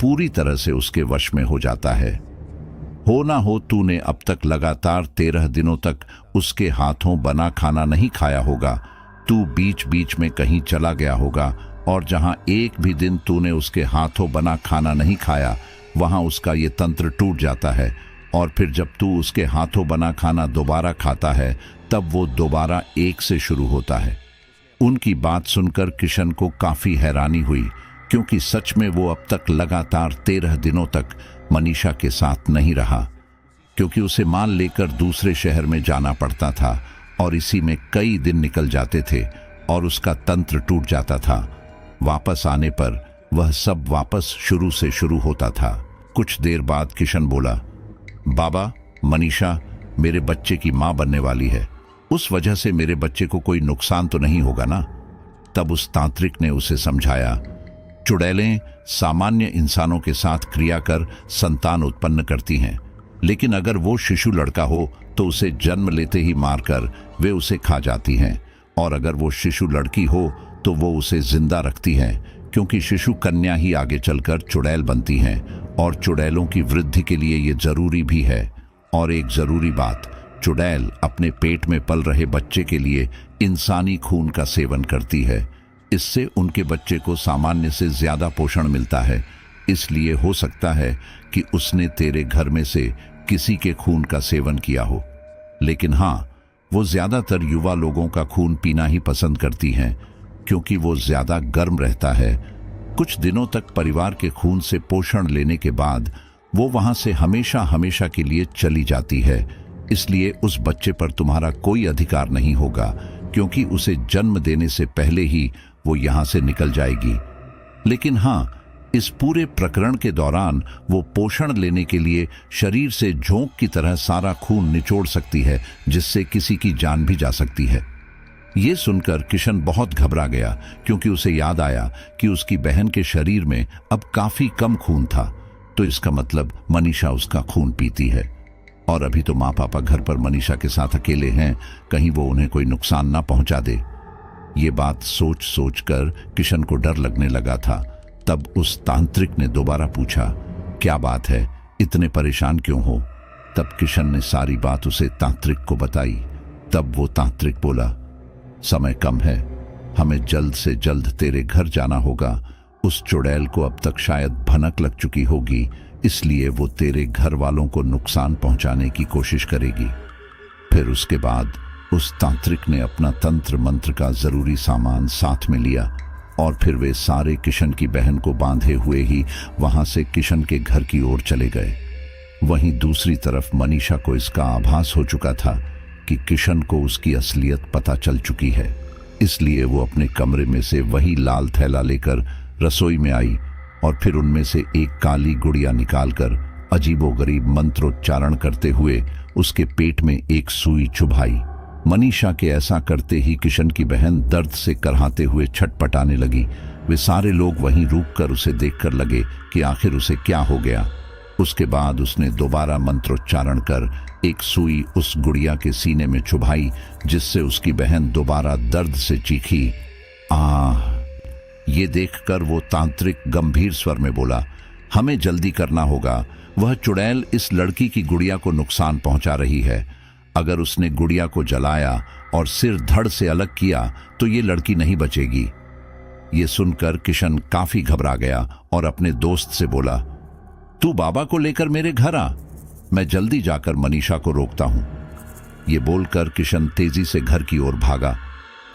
पूरी तरह से उसके वश में हो जाता है। हो ना हो तूने अब तक लगातार 13 दिनों तक उसके हाथों बना खाना नहीं खाया होगा। तू बीच बीच में कहीं चला गया होगा और जहां एक भी दिन तूने उसके हाथों बना खाना नहीं खाया वहां उसका ये तंत्र टूट जाता है, और फिर जब तू उसके हाथों बना खाना दोबारा खाता है तब वो दोबारा एक से शुरू होता है। उनकी बात सुनकर किशन को काफी हैरानी हुई, क्योंकि सच में वो अब तक लगातार 13 दिनों तक मनीषा के साथ नहीं रहा, क्योंकि उसे माल लेकर दूसरे शहर में जाना पड़ता था और इसी में कई दिन निकल जाते थे और उसका तंत्र टूट जाता था। वापस आने पर वह सब वापस शुरू से शुरू होता था। कुछ देर बाद किशन बोला, बाबा, मनीषा मेरे बच्चे की मां बनने वाली है, उस वजह से मेरे बच्चे को कोई नुकसान तो नहीं होगा ना? तब उस तांत्रिक ने उसे समझाया, चुड़ैलें सामान्य इंसानों के साथ क्रिया कर संतान उत्पन्न करती हैं, लेकिन अगर वो शिशु लड़का हो तो उसे जन्म लेते ही मारकर वे उसे खा जाती हैं, और अगर वो शिशु लड़की हो तो वो उसे जिंदा रखती हैं, क्योंकि शिशु कन्या ही आगे चलकर चुड़ैल बनती हैं, और चुड़ैलों की वृद्धि के लिए ये जरूरी भी है। और एक जरूरी बात, चुड़ैल अपने पेट में पल रहे बच्चे के लिए इंसानी खून का सेवन करती है। इससे उनके बच्चे को सामान्य से ज्यादा पोषण मिलता है। इसलिए हो सकता है कि उसने तेरे घर में से किसी के खून का सेवन किया हो, लेकिन हाँ, वो ज्यादातर युवा लोगों का खून पीना ही पसंद करती हैं, क्योंकि वो ज्यादा गर्म रहता है। कुछ दिनों तक परिवार के खून से पोषण लेने के बाद वो वहां से हमेशा हमेशा के लिए चली जाती है। इसलिए उस बच्चे पर तुम्हारा कोई अधिकार नहीं होगा, क्योंकि उसे जन्म देने से पहले ही वो यहां से निकल जाएगी। लेकिन हाँ, इस पूरे प्रकरण के दौरान वो पोषण लेने के लिए शरीर से झोंक की तरह सारा खून निचोड़ सकती है, जिससे किसी की जान भी जा सकती है। ये सुनकर किशन बहुत घबरा गया, क्योंकि उसे याद आया कि उसकी बहन के शरीर में अब काफी कम खून था। तो इसका मतलब मनीषा उसका खून पीती है, और अभी तो माँ पापा घर पर मनीषा के साथ अकेले हैं, कहीं वो उन्हें कोई नुकसान ना पहुंचा दे। ये बात सोच सोच कर किशन को डर लगने लगा था। तब उस तांत्रिक ने दोबारा पूछा, क्या बात है, इतने परेशान क्यों हो? तब किशन ने सारी बात उसे तांत्रिक को बताई। तब वो तांत्रिक बोला, समय कम है, हमें जल्द से जल्द तेरे घर जाना होगा। उस चुड़ैल को अब तक शायद भनक लग चुकी होगी, इसलिए वो तेरे घर वालों को नुकसान पहुंचाने की कोशिश करेगी। फिर उसके बाद उस तांत्रिक ने अपना तंत्र मंत्र का जरूरी सामान साथ में लिया, और फिर वे सारे किशन की बहन को बांधे हुए ही वहां से किशन के घर की ओर चले गए। वहीं दूसरी तरफ मनीषा को इसका आभास हो चुका था कि किशन को उसकी असलियत पता चल चुकी है। इसलिए वो अपने कमरे में से वही लाल थैला लेकर रसोई में आई, और फिर उनमें से एक काली गुड़िया निकालकर अजीबोगरीब मंत्रोच्चारण करते हुए उसके पेट में एक सुई चुभाई। मनीषा के ऐसा करते ही किशन की बहन दर्द से करहाते हुए छटपटाने लगी। वे सारे लोग वहीं रुककर उसे देखकर लगे कि आखिर उसे क्या हो गया। उसके बाद उसने दोबारा मंत्रोच्चारण कर एक सुई उस गुड़िया के सीने में चुभाई, जिससे उसकी बहन दोबारा दर्द से चीखी। ये देखकर वो तांत्रिक गंभीर स्वर में बोला, हमें जल्दी करना होगा, वह चुड़ैल इस लड़की की गुड़िया को नुकसान पहुंचा रही है। अगर उसने गुड़िया को जलाया और सिर धड़ से अलग किया तो ये लड़की नहीं बचेगी। ये सुनकर किशन काफी घबरा गया और अपने दोस्त से बोला, तू बाबा को लेकर मेरे घर आ, मैं जल्दी जाकर मनीषा को रोकता हूं। ये बोलकर किशन तेजी से घर की ओर भागा।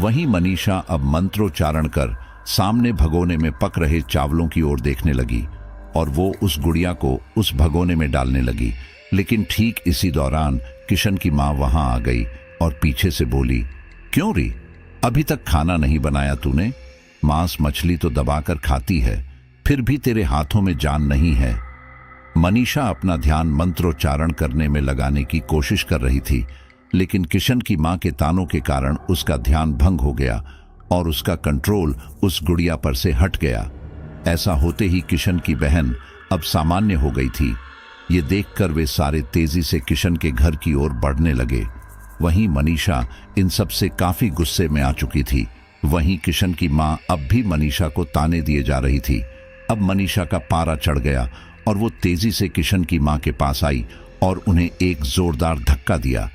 वहीं मनीषा अब मंत्रोच्चारण कर सामने भगोने में पक रहे चावलों की ओर देखने लगी, और वो उस गुड़िया को उस भगोने में डालने लगी। लेकिन ठीक इसी दौरान किशन की मां वहां आ गई और पीछे से बोली, क्यों री, अभी तक खाना नहीं बनाया तूने? मांस मछली तो दबाकर खाती है, फिर भी तेरे हाथों में जान नहीं है। मनीषा अपना ध्यान मंत्रोच्चारण करने में लगाने की कोशिश कर रही थी, लेकिन किशन की मां के तानों के कारण उसका ध्यान भंग हो गया और उसका कंट्रोल उस गुड़िया पर से हट गया। ऐसा होते ही किशन की बहन अब सामान्य हो गई थी। ये देखकर वे सारे तेजी से किशन के घर की ओर बढ़ने लगे। वहीं मनीषा इन सब से काफी गुस्से में आ चुकी थी। वहीं किशन की मां अब भी मनीषा को ताने दिए जा रही थी। अब मनीषा का पारा चढ़ गया और वो तेजी से किशन की मां के पास आई और उन्हें एक जोरदार धक्का दिया।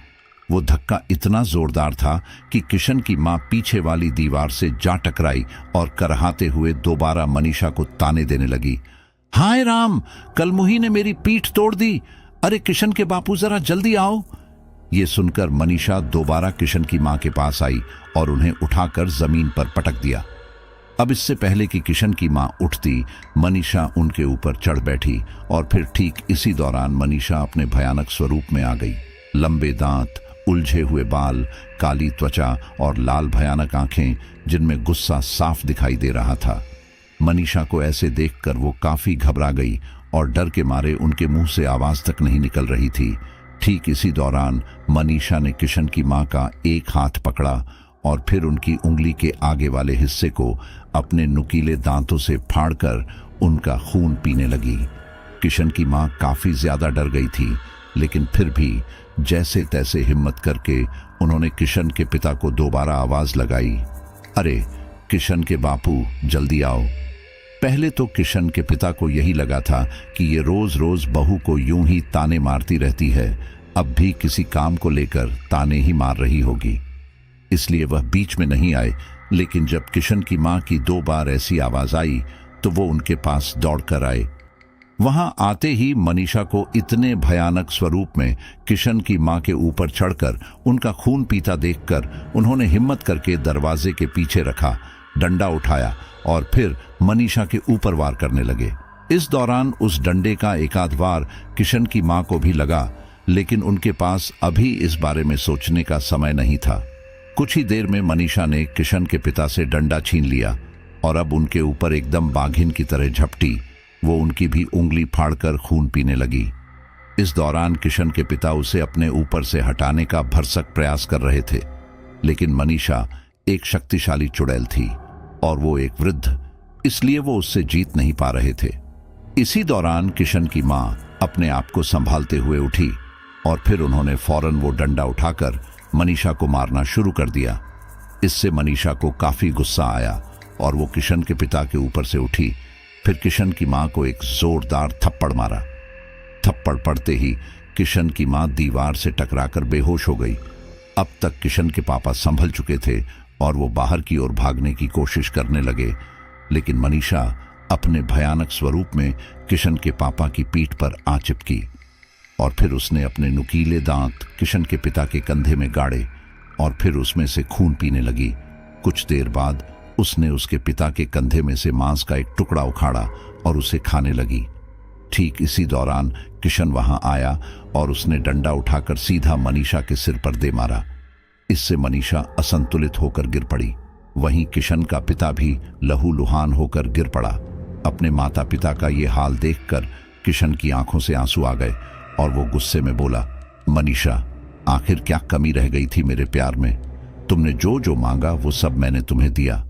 वो धक्का इतना जोरदार था कि किशन की मां पीछे वाली दीवार से जा टकराई और करहाते हुए दोबारा मनीषा को ताने देने लगी। हाय राम, कलमुही ने मेरी पीठ तोड़ दी। अरे किशन के बापू, जरा जल्दी आओ। ये सुनकर मनीषा दोबारा किशन की मां के पास आई और उन्हें उठाकर जमीन पर पटक दिया। अब इससे पहले कि किशन की मां उठती, मनीषा उनके ऊपर चढ़ बैठी और फिर ठीक इसी दौरान मनीषा अपने भयानक स्वरूप में आ गई। लंबे दांत, उलझे हुए बाल, काली त्वचा और लाल भयानक आंखें जिनमें गुस्सा साफ दिखाई दे रहा था। मनीषा को ऐसे देखकर वो काफी घबरा गई और डर के मारे उनके मुंह से आवाज तक नहीं निकल रही थी। ठीक इसी दौरान मनीषा ने किशन की मां का एक हाथ पकड़ा और फिर उनकी उंगली के आगे वाले हिस्से को अपने नुकीले दांतों से फाड़कर उनका खून पीने लगी। किशन की मां काफी ज्यादा डर गई थी, लेकिन फिर भी जैसे तैसे हिम्मत करके उन्होंने किशन के पिता को दोबारा आवाज लगाई। अरे किशन के बापू, जल्दी आओ। पहले तो किशन के पिता को यही लगा था कि ये रोज रोज बहू को यूं ही ताने मारती रहती है, अब भी किसी काम को लेकर ताने ही मार रही होगी, इसलिए वह बीच में नहीं आए। लेकिन जब किशन की मां की 2 बार ऐसी आवाज आई तो वो उनके पास दौड़कर आए। वहां आते ही मनीषा को इतने भयानक स्वरूप में किशन की मां के ऊपर चढ़कर उनका खून पीता देखकर उन्होंने हिम्मत करके दरवाजे के पीछे रखा, डंडा उठाया और फिर मनीषा के ऊपर वार करने लगे। इस दौरान उस डंडे का एकाध वार किशन की मां को भी लगा, लेकिन उनके पास अभी इस बारे में सोचने का समय नहीं था। कुछ ही देर में मनीषा ने किशन के पिता से डंडा छीन लिया और अब उनके ऊपर एकदम बाघिन की तरह झपटी। वो उनकी भी उंगली फाड़कर खून पीने लगी। इस दौरान किशन के पिता उसे अपने ऊपर से हटाने का भरसक प्रयास कर रहे थे, लेकिन मनीषा एक शक्तिशाली चुड़ैल थी और वो एक वृद्ध, इसलिए वो उससे जीत नहीं पा रहे थे। इसी दौरान किशन की मां अपने आप को संभालते हुए उठी और फिर उन्होंने फौरन वो डंडा उठाकर मनीषा को मारना शुरू कर दिया। इससे मनीषा को काफी गुस्सा आया और वो किशन के पिता के ऊपर से उठी। फिर किशन की मां को एक जोरदार थप्पड़ मारा। थप्पड़ पड़ते ही किशन की मां दीवार से टकराकर बेहोश हो गई। अब तक किशन के पापा संभल चुके थे और वो बाहर की ओर भागने की कोशिश करने लगे, लेकिन मनीषा अपने भयानक स्वरूप में किशन के पापा की पीठ पर आ चिपकी और फिर उसने अपने नुकीले दांत किशन के पिता के कंधे में गाड़े और फिर उसमें से खून पीने लगी। कुछ देर बाद उसने उसके पिता के कंधे में से मांस का एक टुकड़ा उखाड़ा और उसे खाने लगी। ठीक इसी दौरान किशन वहां आया और उसने डंडा उठाकर सीधा मनीषा के सिर पर दे मारा। इससे मनीषा असंतुलित होकर गिर पड़ी। वहीं किशन का पिता भी लहूलुहान होकर गिर पड़ा। अपने माता पिता का ये हाल देखकर किशन की आंखों से आंसू आ गए और वो गुस्से में बोला, मनीषा, आखिर क्या कमी रह गई थी मेरे प्यार में? तुमने जो जो मांगा वो सब मैंने तुम्हें दिया,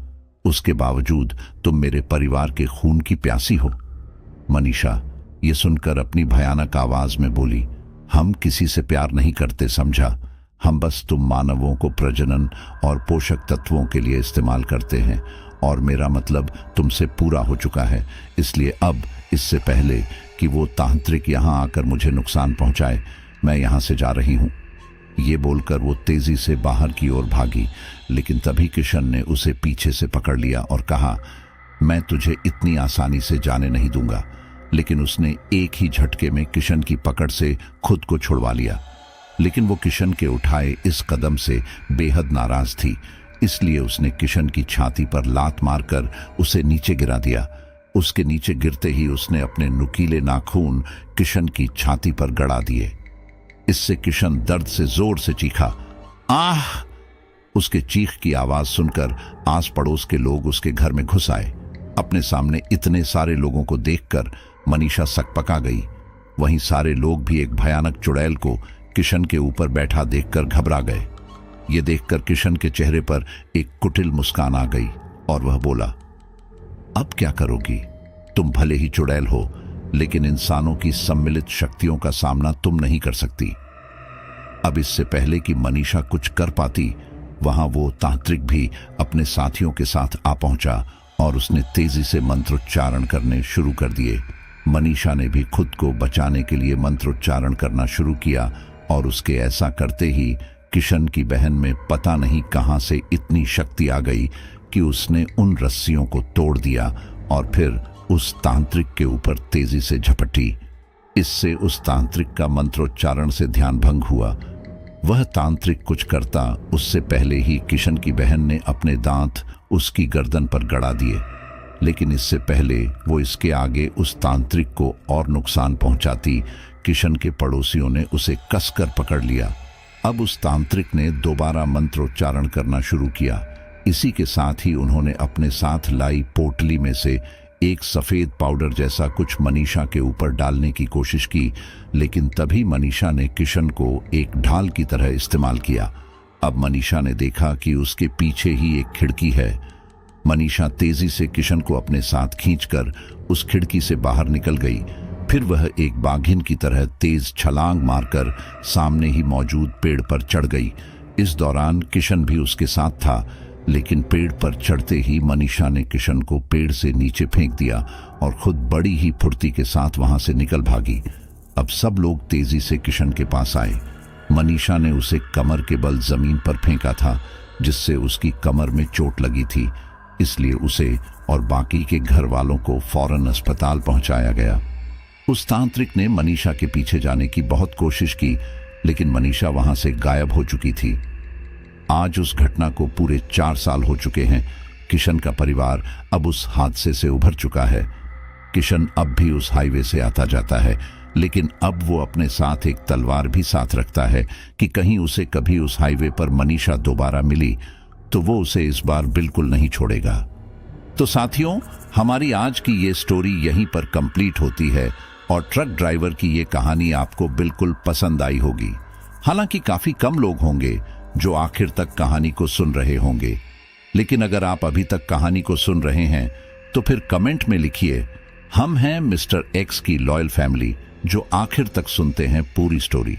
उसके बावजूद तुम मेरे परिवार के खून की प्यासी हो। मनीषा ये सुनकर अपनी भयानक आवाज में बोली, हम किसी से प्यार नहीं करते, समझा? हम बस तुम मानवों को प्रजनन और पोषक तत्वों के लिए इस्तेमाल करते हैं और मेरा मतलब तुमसे पूरा हो चुका है, इसलिए अब इससे पहले कि वो तांत्रिक यहां आकर मुझे नुकसान पहुंचाए, मैं यहां से जा रही हूं। ये बोलकर वो तेजी से बाहर की ओर भागी, लेकिन तभी किशन ने उसे पीछे से पकड़ लिया और कहा, मैं तुझे इतनी आसानी से जाने नहीं दूंगा। लेकिन उसने एक ही झटके में किशन की पकड़ से खुद को छुड़वा लिया। लेकिन वो किशन के उठाए इस कदम से बेहद नाराज थी, इसलिए उसने किशन की छाती पर लात मारकर उसे नीचे गिरा दिया। उसके नीचे गिरते ही उसने अपने नुकीले नाखून किशन की छाती पर गड़ा दिए। इससे किशन दर्द से जोर से चीखा, आह! उसके चीख की आवाज सुनकर आस पड़ोस के लोग उसके घर में घुस आए। अपने सामने इतने सारे लोगों को देखकर मनीषा सकपका गई। वहीं सारे लोग भी एक भयानक चुड़ैल को किशन के ऊपर बैठा देखकर घबरा गए। ये देखकर किशन के चेहरे पर एक कुटिल मुस्कान आ गई और वह बोला, अब क्या करोगी? तुम भले ही चुड़ैल हो, लेकिन इंसानों की सम्मिलित शक्तियों का सामना तुम नहीं कर सकती। अब इससे पहले कि मनीषा कुछ कर पाती, वहां वो तांत्रिक भी अपने साथियों के साथ आ पहुंचा और उसने तेजी से मंत्रोच्चारण करने शुरू कर दिए। मनीषा ने भी खुद को बचाने के लिए मंत्रोच्चारण करना शुरू किया और उसके ऐसा करते ही किशन की बहन में पता नहीं कहां से इतनी शक्ति आ गई कि उसने उन रस्सियों को तोड़ दिया और फिर उस तांत्रिक के ऊपर तेजी से झपटी। इससे उस तांत्रिक का मंत्रोच्चारण से ध्यान भंग हुआ। वह तांत्रिक कुछ करता उससे पहले ही किशन की बहन ने अपने दांत उसकी गर्दन पर गड़ा दिए, लेकिन इससे पहले वो इसके आगे उस तांत्रिक को और नुकसान पहुंचाती, किशन के पड़ोसियों ने उसे कसकर पकड़ लिया। अब उस तांत्रिक ने दोबारा मंत्रोच्चारण करना शुरू किया। इसी के साथ ही उन्होंने अपने साथ लाई पोटली में से एक सफेद पाउडर जैसा कुछ मनीषा के ऊपर डालने की कोशिश की, लेकिन तभी मनीषा ने किशन को एक ढाल की तरह इस्तेमाल किया। अब मनीषा ने देखा कि उसके पीछे ही एक खिड़की है। मनीषा तेजी से किशन को अपने साथ खींचकर उस खिड़की से बाहर निकल गई। फिर वह एक बाघिन की तरह तेज छलांग मारकर सामने ही मौजूद पेड़ पर चढ़ गई। इस दौरान किशन भी उसके साथ था, लेकिन पेड़ पर चढ़ते ही मनीषा ने किशन को पेड़ से नीचे फेंक दिया और खुद बड़ी ही फुर्ती के साथ वहां से निकल भागी। अब सब लोग तेजी से किशन के पास आए। मनीषा ने उसे कमर के बल जमीन पर फेंका था, जिससे उसकी कमर में चोट लगी थी। इसलिए उसे और बाकी के घर वालों को फौरन अस्पताल पहुंचाया गया। उस तांत्रिक ने मनीषा के पीछे जाने की बहुत कोशिश की, लेकिन मनीषा वहां से गायब हो चुकी थी। आज उस घटना को पूरे 4 साल हो चुके हैं। किशन का परिवार अब उस हादसे से उभर चुका है। किशन अब भी उस हाईवे से आता जाता है, लेकिन अब वो अपने साथ एक तलवार भी साथ रखता है कि कहीं उसे कभी उस हाईवे पर मनीषा दोबारा मिली तो वो उसे इस बार बिल्कुल नहीं छोड़ेगा। तो साथियों, हमारी आज की ये स्टोरी यहीं पर कंप्लीट होती है और ट्रक ड्राइवर की ये कहानी आपको बिल्कुल पसंद आई होगी। हालांकि काफी कम लोग होंगे जो आखिर तक कहानी को सुन रहे होंगे, लेकिन अगर आप अभी तक कहानी को सुन रहे हैं तो फिर कमेंट में लिखिए, हम हैं मिस्टर एक्स की लॉयल फैमिली जो आखिर तक सुनते हैं पूरी स्टोरी।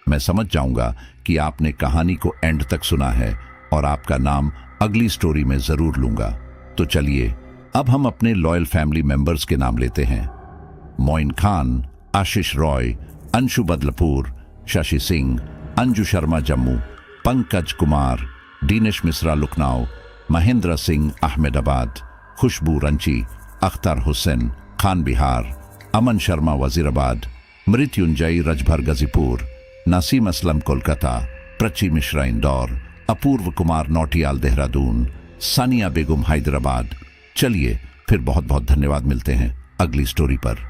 मैं समझ जाऊंगा कि आपने कहानी को एंड तक सुना है और आपका नाम अगली स्टोरी में जरूर लूंगा। तो चलिए अब हम अपने लॉयल फैमिली मेंबर्स के नाम लेते हैं। मोइन खान, आशीष रॉय, अंशु बदलपुर, शशि सिंह, अंजू शर्मा जम्मू, पंकज कुमार, दीनेश मिश्रा लखनऊ, महेंद्र सिंह अहमदाबाद, खुशबू रंची, अख्तर हुसैन खान बिहार, अमन शर्मा वजीराबाद, मृत्युंजय रजभर गाजीपुर, नसीम असलम कोलकाता, प्रची मिश्रा इंदौर, अपूर्व कुमार नौटियाल देहरादून, सानिया बेगम हैदराबाद। चलिए फिर बहुत बहुत धन्यवाद, मिलते हैं अगली स्टोरी पर।